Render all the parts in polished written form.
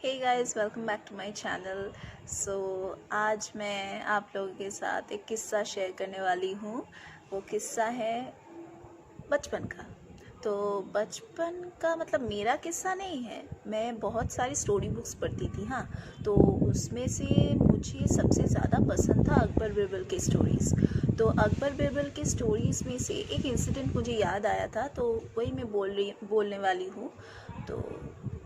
Hey guys, welcome back to my channel. So आज मैं आप लोगों के साथ एक किस्सा शेयर करने वाली हूँ। वो किस्सा है बचपन का। तो बचपन का मतलब मेरा किस्सा नहीं है, मैं बहुत सारी स्टोरी बुक्स पढ़ती थी। हाँ, तो उसमें से मुझे सबसे ज़्यादा पसंद था अकबर बिरबल की स्टोरीज़। तो अकबर बिरबल की स्टोरीज़ में से एक इंसिडेंट मुझे याद आया था, तो वही मैं बोलने वाली हूँ। तो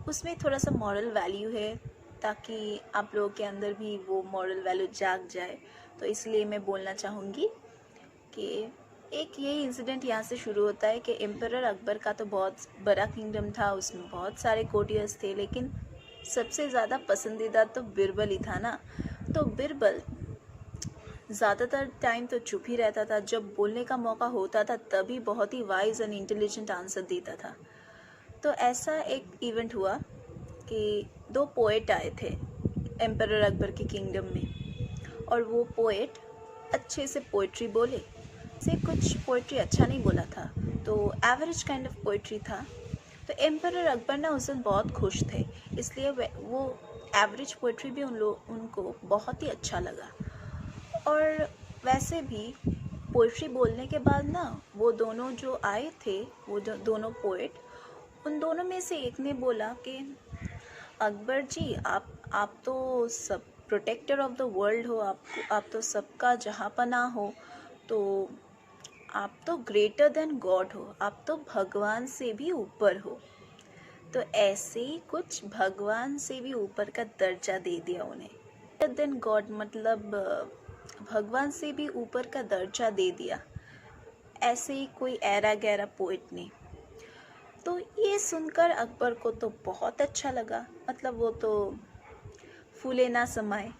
उसमें थोड़ा सा मॉरल वैल्यू है, ताकि आप लोगों के अंदर भी वो मॉरल वैल्यू जाग जाए। तो इसलिए मैं बोलना चाहूँगी कि एक यही इंसिडेंट यहाँ से शुरू होता है कि एम्परर अकबर का तो बहुत बड़ा किंगडम था, उसमें बहुत सारे कोर्टियर्स थे, लेकिन सबसे ज़्यादा पसंदीदा तो बिरबल ही था ना। तो बिरबल ज़्यादातर टाइम तो चुप ही रहता था, जब बोलने का मौका होता था तभी बहुत ही वाइज एंड इंटेलिजेंट आंसर देता था। तो ऐसा एक इवेंट हुआ कि दो पोएट आए थे एम्परर अकबर के किंगडम में, और वो पोएट अच्छे से पोइट्री बोले, से कुछ पोइट्री अच्छा नहीं बोला था, तो एवरेज काइंड ऑफ पोइट्री था। तो एम्परर अकबर ना उस दिन बहुत खुश थे, इसलिए वो एवरेज पोइट्री भी उनको बहुत ही अच्छा लगा। और वैसे भी पोइट्री बोलने के बाद ना वो दोनों जो आए थे, वो जो दोनों पोएट, उन दोनों में से एक ने बोला कि अकबर जी, आप तो सब प्रोटेक्टर ऑफ द वर्ल्ड हो, आप तो सबका जहाँपनाह हो, तो आप तो ग्रेटर देन गॉड हो, आप तो भगवान से भी ऊपर हो। तो ऐसे ही कुछ भगवान से भी ऊपर का दर्जा दे दिया उन्हें। ग्रेटर देन गॉड मतलब भगवान से भी ऊपर का दर्जा दे दिया, ऐसे ही कोई ऐरा गैरा पोइट ने। तो ये सुनकर अकबर को तो बहुत अच्छा लगा, मतलब वो तो फूले ना समाए।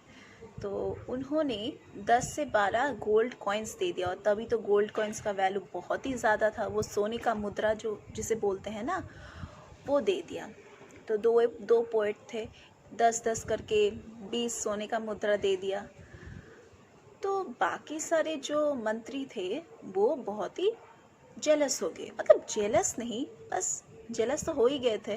तो उन्होंने 10 से 12 गोल्ड कॉइन्स दे दिया, और तभी तो गोल्ड कॉइन्स का वैल्यू बहुत ही ज़्यादा था, वो सोने का मुद्रा जो जिसे बोलते हैं ना, वो दे दिया। तो दो दो पोएट थे, 10-10 करके 20 सोने का मुद्रा दे दिया। तो बाकी सारे जो मंत्री थे वो बहुत ही जेलस हो गए, मतलब जेलस नहीं, बस जेलस तो हो ही गए थे,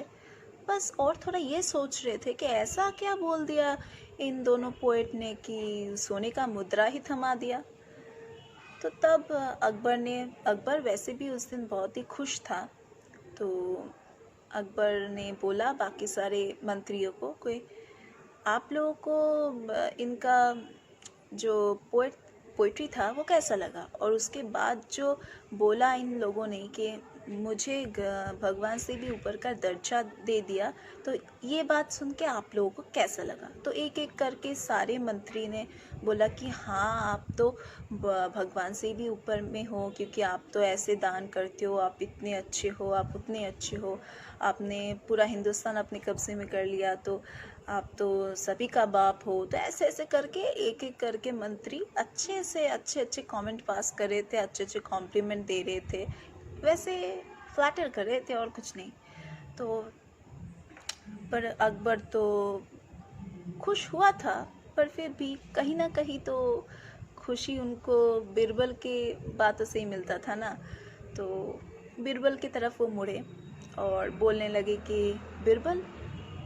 बस और थोड़ा ये सोच रहे थे कि ऐसा क्या बोल दिया इन दोनों पोएट ने कि सोने का मुद्रा ही थमा दिया। तो तब अकबर वैसे भी उस दिन बहुत ही खुश था, तो अकबर ने बोला बाकी सारे मंत्रियों को कि आप लोगों को इनका जो पोइट्री था वो कैसा लगा। और उसके बाद जो बोला इन लोगों ने कि मुझे भगवान से भी ऊपर का दर्जा दे दिया, तो ये बात सुन के आप लोगों को कैसा लगा। तो एक एक करके सारे मंत्री ने बोला कि हाँ, आप तो भगवान से भी ऊपर में हो, क्योंकि आप तो ऐसे दान करते हो, आप इतने अच्छे हो, आप उतने अच्छे हो, आपने पूरा हिंदुस्तान अपने कब्जे में कर लिया, तो आप तो सभी का बाप हो। तो ऐसे ऐसे करके एक एक करके मंत्री अच्छे से अच्छे कमेंट पास कर रहे थे, अच्छे अच्छे कॉम्प्लीमेंट दे रहे थे, वैसे फ्लैटर कर रहे थे और कुछ नहीं। तो पर अकबर तो खुश हुआ था, पर फिर भी कहीं ना कहीं तो खुशी उनको बिरबल के बातों से ही मिलता था ना। तो बिरबल की तरफ वो मुड़े और बोलने लगे कि बिरबल,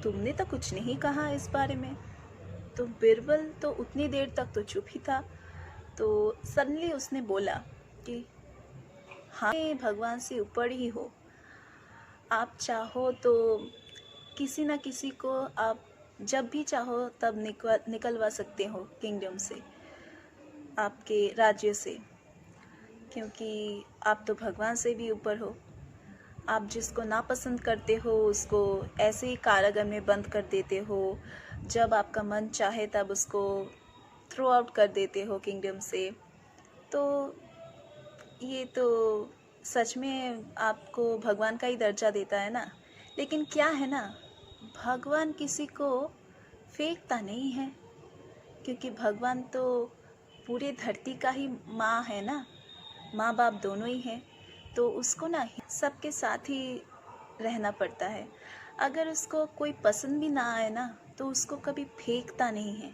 तुमने तो कुछ नहीं कहा इस बारे में। तो बिरबल तो उतनी देर तक तो चुप ही था। तो सडनली उसने बोला कि हाँ, भगवान से ऊपर ही हो, आप चाहो तो किसी न किसी को आप जब भी चाहो तब निकलवा सकते हो किंगडम से, आपके राज्य से, क्योंकि आप तो भगवान से भी ऊपर हो। आप जिसको नापसंद करते हो उसको ऐसे ही कारागार में बंद कर देते हो, जब आपका मन चाहे तब उसको थ्रो आउट कर देते हो किंगडम से। तो ये तो सच में आपको भगवान का ही दर्जा देता है ना। लेकिन क्या है ना, भगवान किसी को फेंकता नहीं है, क्योंकि भगवान तो पूरे धरती का ही माँ है ना, माँ बाप दोनों ही हैं। तो उसको ना सबके साथ ही रहना पड़ता है। अगर उसको कोई पसंद भी ना आए ना, तो उसको कभी फेंकता नहीं है।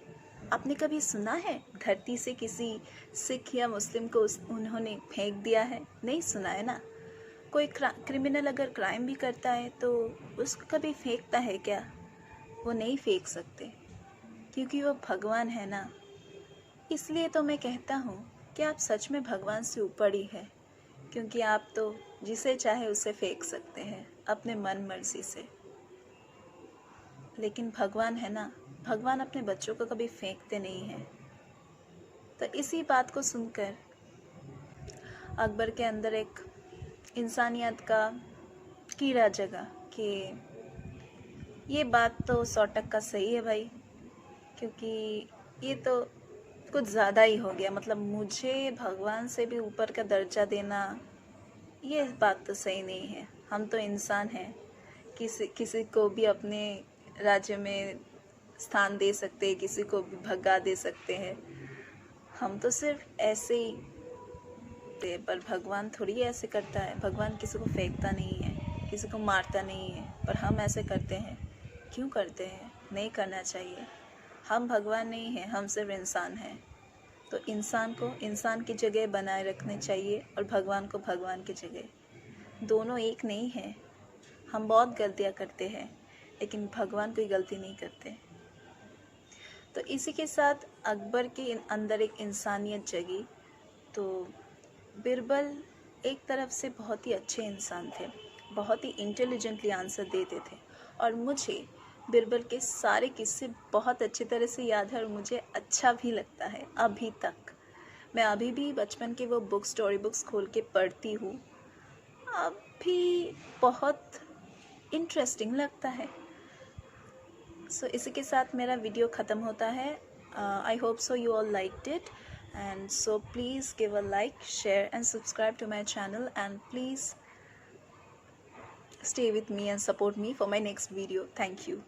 आपने कभी सुना है धरती से किसी सिख या मुस्लिम को उन्होंने फेंक दिया है? नहीं सुना है ना। कोई क्रिमिनल अगर क्राइम भी करता है तो उसको कभी फेंकता है क्या? वो नहीं फेंक सकते, क्योंकि वो भगवान है ना। इसलिए तो मैं कहता हूँ कि आप सच में भगवान से ऊपर ही है, क्योंकि आप तो जिसे चाहे उसे फेंक सकते हैं अपने मन मर्जी से। लेकिन भगवान है ना, भगवान अपने बच्चों को कभी फेंकते नहीं हैं। तो इसी बात को सुनकर अकबर के अंदर एक इंसानियत का कीड़ा जगा कि ये बात तो 100% सही है भाई, क्योंकि ये तो कुछ ज़्यादा ही हो गया। मतलब मुझे भगवान से भी ऊपर का दर्जा देना, ये बात तो सही नहीं है। हम तो इंसान हैं, किसी को भी अपने राज्य में स्थान दे सकते हैं, किसी को भी भगा दे सकते हैं। हम तो सिर्फ ऐसे ही थे, पर भगवान थोड़ी ऐसे करता है। भगवान किसी को फेंकता नहीं है, किसी को मारता नहीं है, पर हम ऐसे करते हैं। क्यों करते हैं? नहीं करना चाहिए। हम भगवान नहीं हैं, हम सिर्फ इंसान हैं। तो इंसान को इंसान की जगह बनाए रखनी चाहिए और भगवान को भगवान की जगह। दोनों एक नहीं है। हम बहुत गलतियाँ करते हैं, लेकिन भगवान कोई गलती नहीं करते। तो इसी के साथ अकबर के अंदर एक इंसानियत जगी। तो बिरबल एक तरफ से बहुत ही अच्छे इंसान थे, बहुत ही इंटेलिजेंटली आंसर देते थे, और मुझे बिरबल के सारे किस्से बहुत अच्छी तरह से याद है और मुझे अच्छा भी लगता है अभी तक। मैं अभी भी बचपन के वो स्टोरी बुक्स खोल के पढ़ती हूँ, अभी बहुत इंटरेस्टिंग लगता है। सो इसी के साथ मेरा वीडियो ख़त्म होता है। I hope so you all liked it, and so please give a like, share and subscribe to my channel, and please stay with me and support me for my next video. Thank you.